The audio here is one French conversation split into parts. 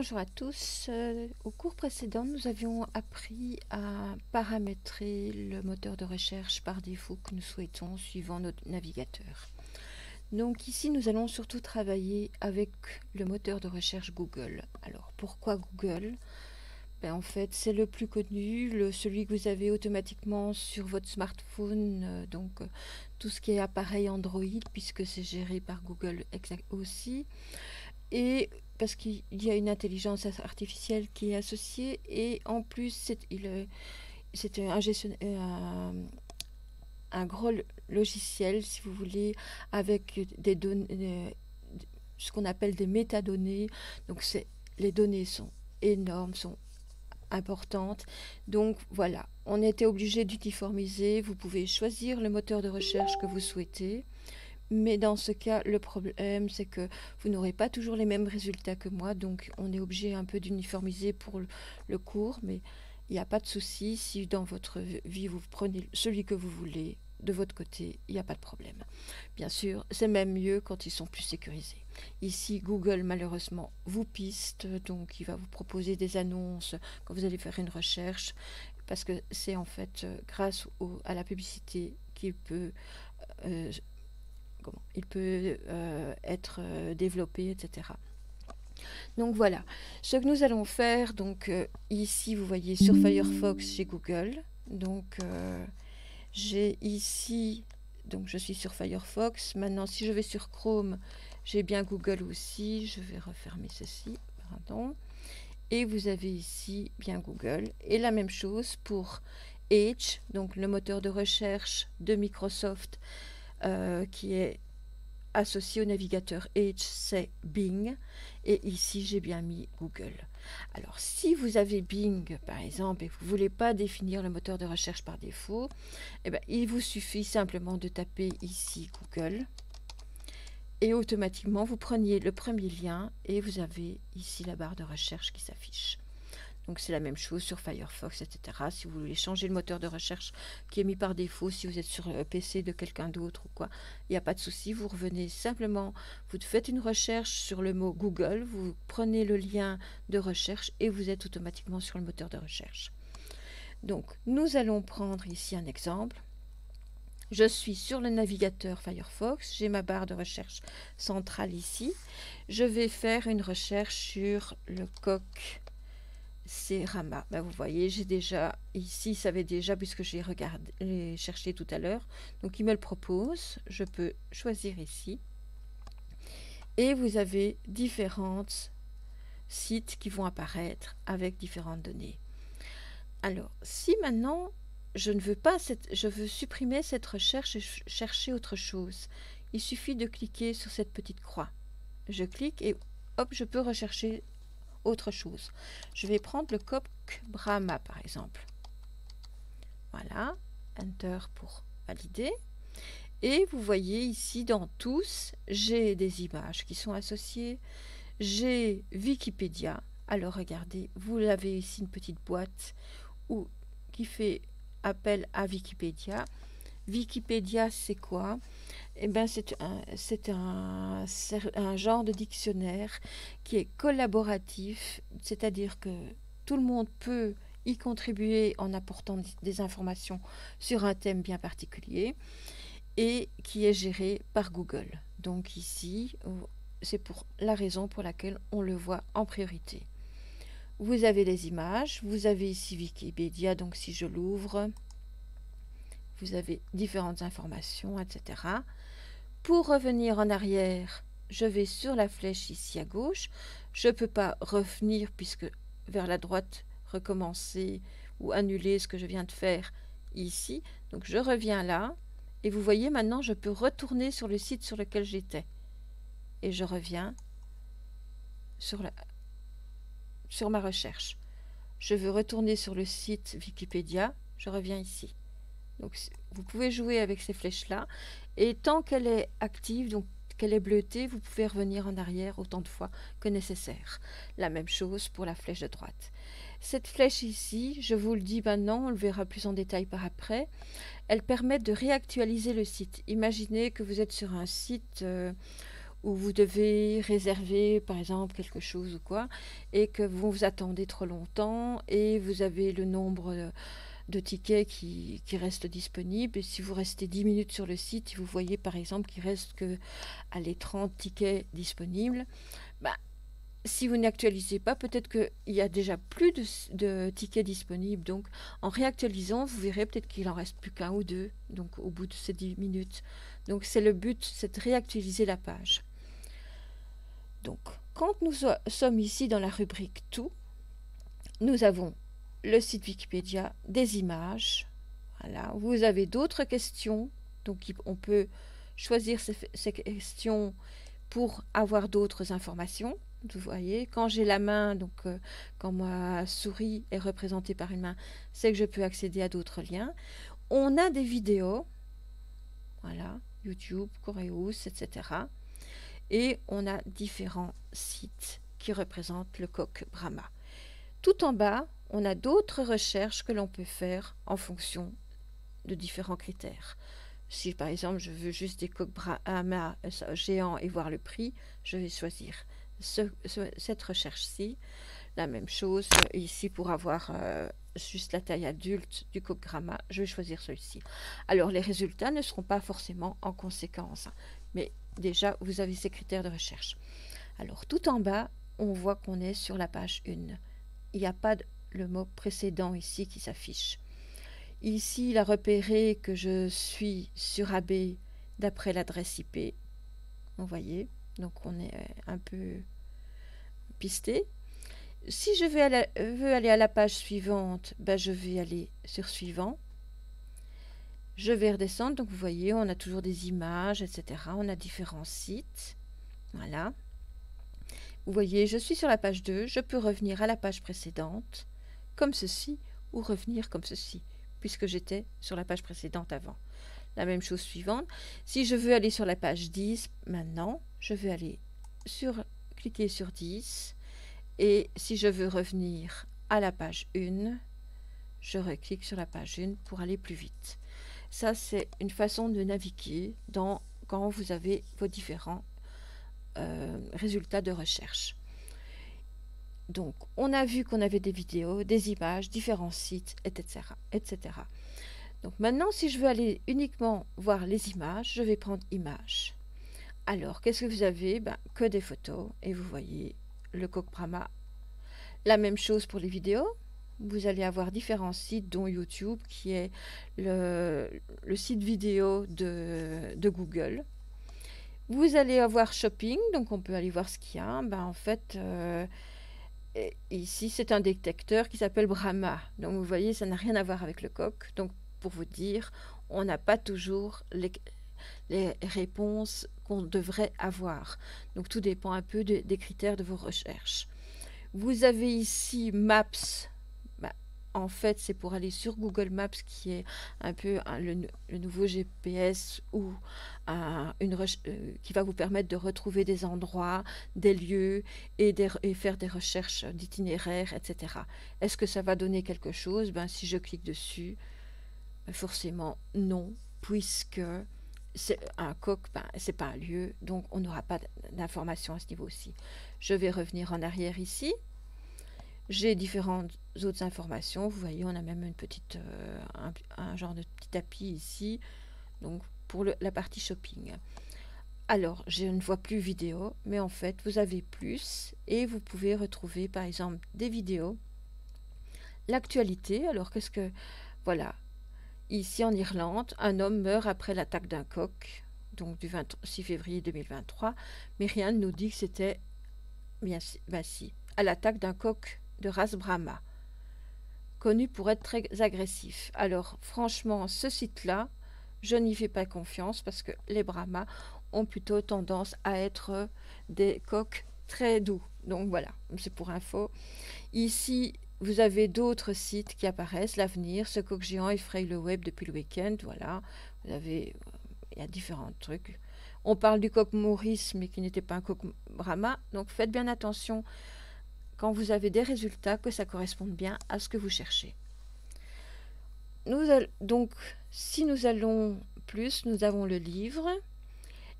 Bonjour à tous. Au cours précédent, nous avions appris à paramétrer le moteur de recherche par défaut que nous souhaitons suivant notre navigateur. Donc ici, nous allons surtout travailler avec le moteur de recherche Google. Alors, pourquoi Google? En fait, c'est le plus connu, celui que vous avez automatiquement sur votre smartphone, tout ce qui est appareil Android, puisque c'est géré par Google aussi. Et parce qu'il y a une intelligence artificielle qui est associée, et en plus, c'est un gros logiciel, si vous voulez, avec des données, ce qu'on appelle des métadonnées. Donc, les données sont énormes, sont importantes. Donc, voilà, on était obligé d'uniformiser. Vous pouvez choisir le moteur de recherche que vous souhaitez. Mais dans ce cas, le problème, c'est que vous n'aurez pas toujours les mêmes résultats que moi, donc on est obligé un peu d'uniformiser pour le cours, mais il n'y a pas de souci. Si dans votre vie, vous prenez celui que vous voulez de votre côté, il n'y a pas de problème. Bien sûr, c'est même mieux quand ils sont plus sécurisés. Ici, Google, malheureusement, vous piste, donc il va vous proposer des annonces quand vous allez faire une recherche, parce que c'est en fait grâce à la publicité qu'il peut... être développé, etc. Donc voilà, ce que nous allons faire, ici vous voyez sur Firefox, j'ai Google, j'ai ici, donc je suis sur Firefox. Maintenant, si je vais sur Chrome, j'ai bien Google aussi. Je vais refermer ceci, pardon. Et vous avez ici bien Google. Et la même chose pour Edge, donc le moteur de recherche de Microsoft, qui est associé au navigateur Edge, c'est Bing. Et ici, j'ai bien mis Google. Alors, si vous avez Bing, par exemple, et que vous ne voulez pas définir le moteur de recherche par défaut, il vous suffit simplement de taper ici Google. Et automatiquement, vous preniez le premier lien et vous avez ici la barre de recherche qui s'affiche. Donc c'est la même chose sur Firefox, etc. Si vous voulez changer le moteur de recherche qui est mis par défaut, si vous êtes sur le PC de quelqu'un d'autre ou quoi, il n'y a pas de souci. Vous revenez simplement, vous faites une recherche sur le mot Google, vous prenez le lien de recherche et vous êtes automatiquement sur le moteur de recherche. Donc nous allons prendre ici un exemple. Je suis sur le navigateur Firefox, j'ai ma barre de recherche centrale ici. Je vais faire une recherche sur le coq Cerama. Vous voyez, j'ai déjà ici, il savait déjà puisque j'ai cherché tout à l'heure. Donc il me le propose. Je peux choisir ici. Et vous avez différents sites qui vont apparaître avec différentes données. Alors, si maintenant je ne veux pas je veux supprimer cette recherche et chercher autre chose, il suffit de cliquer sur cette petite croix. Je clique et hop, je peux rechercher autre chose. Je vais prendre le coq Brahma par exemple. Voilà, Enter pour valider. Et vous voyez ici dans tous, j'ai des images qui sont associées. J'ai Wikipédia. Alors regardez, vous avez ici une petite boîte qui fait appel à Wikipédia. Wikipédia, c'est quoi? C'est un genre de dictionnaire qui est collaboratif, c'est-à-dire que tout le monde peut y contribuer en apportant des informations sur un thème bien particulier et qui est géré par Google. Donc ici, c'est pour la raison pour laquelle on le voit en priorité. Vous avez les images, vous avez ici Wikipédia, donc si je l'ouvre, vous avez différentes informations, etc. Pour revenir en arrière, je vais sur la flèche ici à gauche. Je ne peux pas revenir puisque vers la droite, recommencer ou annuler ce que je viens de faire ici. Donc je reviens là et vous voyez maintenant je peux retourner sur le site sur lequel j'étais. Et je reviens sur ma recherche. Je veux retourner sur le site Wikipédia, je reviens ici. Donc vous pouvez jouer avec ces flèches-là et tant qu'elle est active, donc qu'elle est bleutée, vous pouvez revenir en arrière autant de fois que nécessaire. La même chose pour la flèche de droite. Cette flèche ici, je vous le dis maintenant, on le verra plus en détail par après, elle permet de réactualiser le site. Imaginez que vous êtes sur un site où vous devez réserver par exemple quelque chose ou quoi, et que vous attendez trop longtemps et vous avez le nombre de tickets qui restent disponibles. Et si vous restez 10 minutes sur le site, vous voyez par exemple qu'il reste que allez, 30 tickets disponibles, bah, si vous n'actualisez pas, peut-être qu'il y a déjà plus de tickets disponibles. Donc, en réactualisant, vous verrez peut-être qu'il en reste plus qu'un ou deux, donc au bout de ces 10 minutes. Donc, c'est le but, c'est de réactualiser la page. Donc, quand nous sommes ici dans la rubrique Tout, nous avons le site Wikipédia, des images. Voilà. Vous avez d'autres questions, donc on peut choisir ces questions pour avoir d'autres informations. Vous voyez, quand j'ai la main, donc quand ma souris est représentée par une main, c'est que je peux accéder à d'autres liens. On a des vidéos, voilà, YouTube, Coreus, etc. Et on a différents sites qui représentent le coq Brahma. Tout en bas, on a d'autres recherches que l'on peut faire en fonction de différents critères. Si par exemple je veux juste des coqs Brahma géants et voir le prix, je vais choisir cette recherche-ci. La même chose ici pour avoir juste la taille adulte du coq Brahma, je vais choisir celui-ci. Alors les résultats ne seront pas forcément en conséquence, mais déjà vous avez ces critères de recherche. Alors tout en bas, on voit qu'on est sur la page 1. Il n'y a pas le mot précédent ici qui s'affiche. Ici, il a repéré que je suis sur AB d'après l'adresse IP. Vous voyez, donc on est un peu pisté. Si je veux aller à la page suivante, ben je vais aller sur suivant. Je vais redescendre, donc vous voyez, on a toujours des images, etc. On a différents sites. Voilà. Vous voyez, je suis sur la page 2, je peux revenir à la page précédente, comme ceci, ou revenir comme ceci, puisque j'étais sur la page précédente avant. La même chose suivante. Si je veux aller sur la page 10, maintenant, je vais aller cliquer sur 10, et si je veux revenir à la page 1, je reclique sur la page 1 pour aller plus vite. Ça, c'est une façon de naviguer quand vous avez vos différents résultats de recherche. Donc, on a vu qu'on avait des vidéos, des images, différents sites, etc., etc. Donc maintenant, si je veux aller uniquement voir les images, je vais prendre images. Alors, qu'est-ce que vous avez? Que des photos, et vous voyez le coq Brahma. La même chose pour les vidéos. Vous allez avoir différents sites, dont YouTube, qui est le site vidéo de Google. Vous allez avoir shopping, donc on peut aller voir ce qu'il y a. En fait, ici, c'est un détecteur qui s'appelle Brahma. Donc vous voyez, ça n'a rien à voir avec le coq. Donc pour vous dire, on n'a pas toujours les réponses qu'on devrait avoir. Donc tout dépend un peu des critères de vos recherches. Vous avez ici Maps. En fait, c'est pour aller sur Google Maps, qui est un peu le nouveau GPS ou qui va vous permettre de retrouver des endroits, des lieux et faire des recherches d'itinéraires, etc. Est-ce que ça va donner quelque chose? Si je clique dessus, forcément non, puisque c'est un coq, c'est pas un lieu, donc on n'aura pas d'informations à ce niveau-ci. Je vais revenir en arrière ici. J'ai différentes autres informations. Vous voyez, on a même une petite, un genre de petit tapis ici, donc pour la partie shopping. Alors, je ne vois plus vidéo, mais en fait, vous avez plus et vous pouvez retrouver, par exemple, des vidéos. L'actualité, alors qu'est-ce que... Voilà, ici en Irlande, un homme meurt après l'attaque d'un coq, donc du 26 février 2023, mais rien ne nous dit que c'était... Bien si, à l'attaque d'un coq de race Brahma, connu pour être très agressif. Alors franchement, ce site-là, je n'y fais pas confiance parce que les Brahmas ont plutôt tendance à être des coqs très doux. Donc voilà, c'est pour info. Ici, vous avez d'autres sites qui apparaissent. L'avenir, ce coq géant effraie le web depuis le week-end. Voilà, vous avez, il y a différents trucs. On parle du coq Maurice, mais qui n'était pas un coq Brahma. Donc faites bien attention quand vous avez des résultats, que ça corresponde bien à ce que vous cherchez. Donc, si nous allons plus, nous avons le livre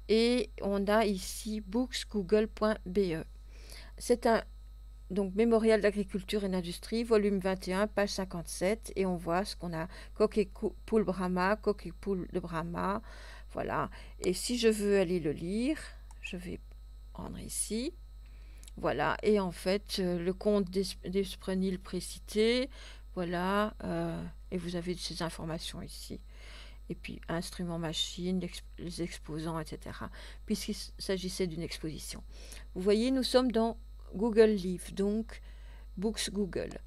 et on a ici booksgoogle.be. C'est un donc Mémorial d'agriculture et d'industrie, volume 21, page 57, et on voit ce qu'on a, coq et poule Brahma, coq et poule de Brahma, voilà. Et si je veux aller le lire, je vais prendre ici, voilà, et en fait, le compte d'Esprenil précité, voilà, et vous avez ces informations ici. Et puis, instruments machines, les exposants, etc., puisqu'il s'agissait d'une exposition. Vous voyez, nous sommes dans Google Livre, donc Books Google.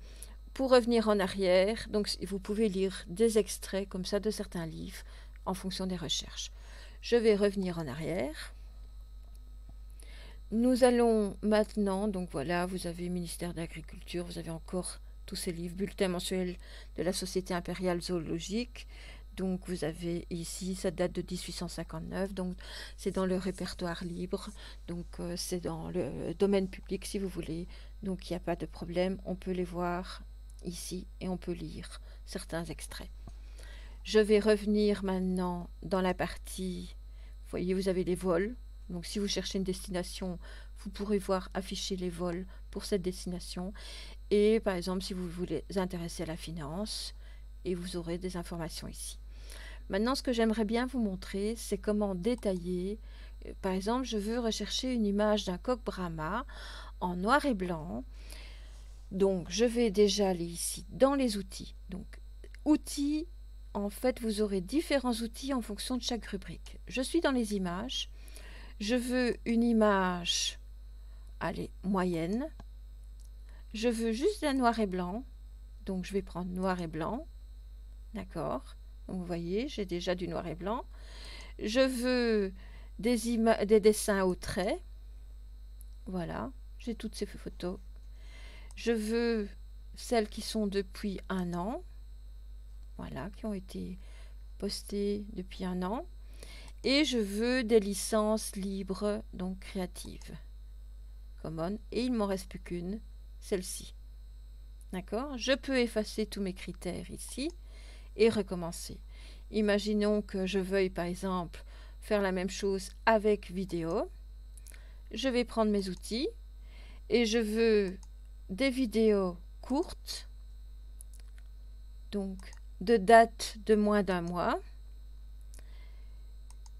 Pour revenir en arrière, donc vous pouvez lire des extraits comme ça de certains livres en fonction des recherches. Je vais revenir en arrière. Nous allons maintenant, donc voilà, vous avez Ministère de l'Agriculture, vous avez encore tous ces livres, bulletin mensuel de la Société impériale zoologique. Donc vous avez ici, ça date de 1859, donc c'est dans le répertoire libre, donc c'est dans le domaine public si vous voulez, donc il n'y a pas de problème, on peut les voir ici et on peut lire certains extraits. Je vais revenir maintenant dans la partie, vous voyez, vous avez les vols, donc si vous cherchez une destination, vous pourrez voir afficher les vols pour cette destination, et par exemple si vous voulez vous intéresser à la finance, et vous aurez des informations ici. Maintenant, ce que j'aimerais bien vous montrer, c'est comment détailler. Par exemple, je veux rechercher une image d'un coq Brahma en noir et blanc. Donc, je vais déjà aller ici dans les outils. Donc, outils, en fait, vous aurez différents outils en fonction de chaque rubrique. Je suis dans les images. Je veux une image, allez, moyenne. Je veux juste un noir et blanc. Donc, je vais prendre noir et blanc. D'accord. Donc, vous voyez, j'ai déjà du noir et blanc. Je veux des dessins au trait. Voilà, j'ai toutes ces photos. Je veux celles qui sont depuis 1 an. Voilà, qui ont été postées depuis 1 an. Et je veux des licences libres, donc créatives. Common. Et il ne m'en reste plus qu'une, celle-ci. D'accord? Je peux effacer tous mes critères ici et recommencer. Imaginons que je veuille par exemple faire la même chose avec vidéo. Je vais prendre mes outils et je veux des vidéos courtes, donc de date de moins d'1 mois.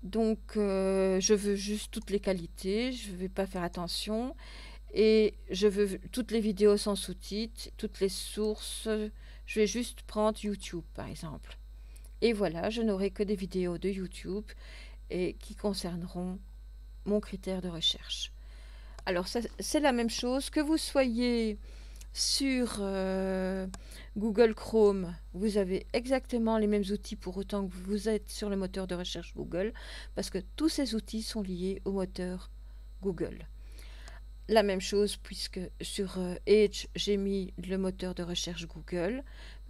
Donc je veux juste toutes les qualités, je ne vais pas faire attention. Et je veux toutes les vidéos sans sous-titres, toutes les sources. Je vais juste prendre YouTube par exemple. Et voilà, je n'aurai que des vidéos de YouTube et qui concerneront mon critère de recherche. Alors, c'est la même chose, que vous soyez sur Google Chrome, vous avez exactement les mêmes outils pour autant que vous êtes sur le moteur de recherche Google, parce que tous ces outils sont liés au moteur Google. La même chose puisque sur Edge, j'ai mis le moteur de recherche Google.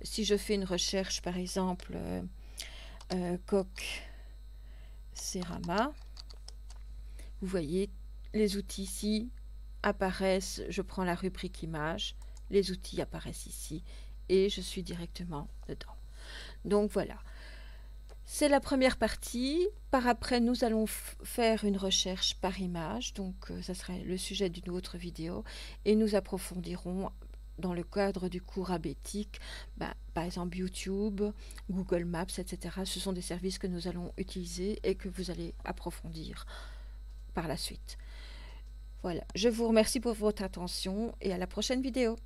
Si je fais une recherche, par exemple, coq Cerama, vous voyez, les outils ici apparaissent, je prends la rubrique image, les outils apparaissent ici et je suis directement dedans. Donc voilà, c'est la première partie. Par après, nous allons faire une recherche par image, donc ça sera le sujet d'une autre vidéo et nous approfondirons dans le cadre du cours abétique, par exemple YouTube, Google Maps, etc. Ce sont des services que nous allons utiliser et que vous allez approfondir par la suite. Voilà, je vous remercie pour votre attention et à la prochaine vidéo.